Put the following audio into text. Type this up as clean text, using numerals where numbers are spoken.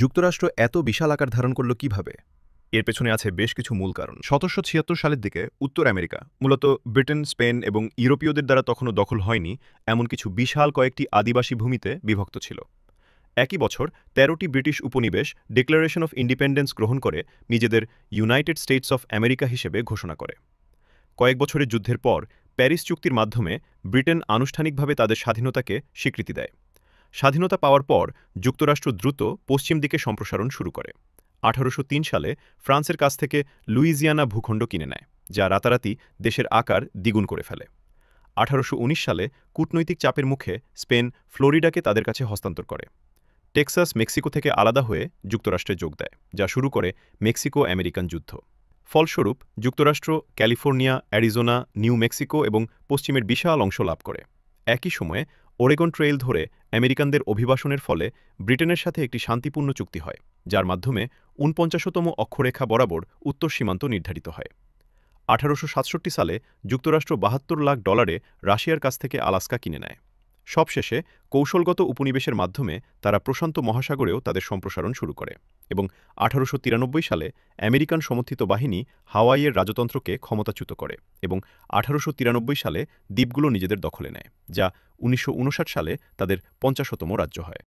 যুক্তরাষ্ট্র এত বিশাল আকার ধারণ করল কিভাবে? এর পেছনে আছে বেশ কিছু মূল কারণ। ১৭৭৬ সালের দিকে উত্তর আমেরিকা, মূলত ব্রিটেন, স্পেন এবং ইউরোপীয়দের দ্বারা তখনও দখল হয়নি এমন কিছু বিশাল কয়েকটি আদিবাসী ভূমিতে বিভক্ত ছিল। একই বছর ১৩টি ব্রিটিশ উপনিবেশ ডিক্লারেশন অফ ইন্ডিপেন্ডেন্স গ্রহণ করে নিজেদের ইউনাইটেড স্টেটস অফ আমেরিকা হিসেবে ঘোষণা করে। কয়েক বছরের যুদ্ধের পর প্যারিস চুক্তির মাধ্যমে ব্রিটেন আনুষ্ঠানিকভাবে তাদের স্বাধীনতাকে স্বীকৃতি দেয়। স্বাধীনতা পাওয়ার পর যুক্তরাষ্ট্র দ্রুত পশ্চিম দিকে সম্প্রসারণ শুরু করে। ১৮০৩ সালে ফ্রান্সের কাছ থেকে লুইজিয়ানা ভূখণ্ড কিনে নেয়, যা রাতারাতি দেশের আকার দ্বিগুণ করে ফেলে। ১৮১৯ সালে কূটনৈতিক চাপের মুখে স্পেন ফ্লোরিডাকে তাদের কাছে হস্তান্তর করে। টেক্সাস মেক্সিকো থেকে আলাদা হয়ে যুক্তরাষ্ট্রে যোগ দেয়, যা শুরু করে মেক্সিকো আমেরিকান যুদ্ধ। ফলস্বরূপ যুক্তরাষ্ট্র ক্যালিফোর্নিয়া, অ্যারিজোনা, নিউ মেক্সিকো এবং পশ্চিমের বিশাল অংশ লাভ করে। একই সময়ে ওরেগন ট্রেইল ধরে আমেরিকানদের অভিবাসনের ফলে ব্রিটেনের সাথে একটি শান্তিপূর্ণ চুক্তি হয়, যার মাধ্যমে ৪৯তম অক্ষরেখা বরাবর উত্তর সীমান্ত নির্ধারিত হয়। ১৮৬৭ সালে যুক্তরাষ্ট্র $৭২ লাখ রাশিয়ার কাছ থেকে আলাস্কা কিনে নেয়। সবশেষে কৌশলগত উপনিবেশের মাধ্যমে তারা প্রশান্ত মহাসাগরেও তাদের সম্প্রসারণ শুরু করে এবং ১৮৯৩ সালে আমেরিকান সমর্থিত বাহিনী হাওয়াইয়ের রাজতন্ত্রকে ক্ষমতাচ্যুত করে এবং ১৮৯৩ সালে দ্বীপগুলো নিজেদের দখলে নেয়, যা ১৯৫৯ সালে তাদের ৫০তম রাজ্য হয়।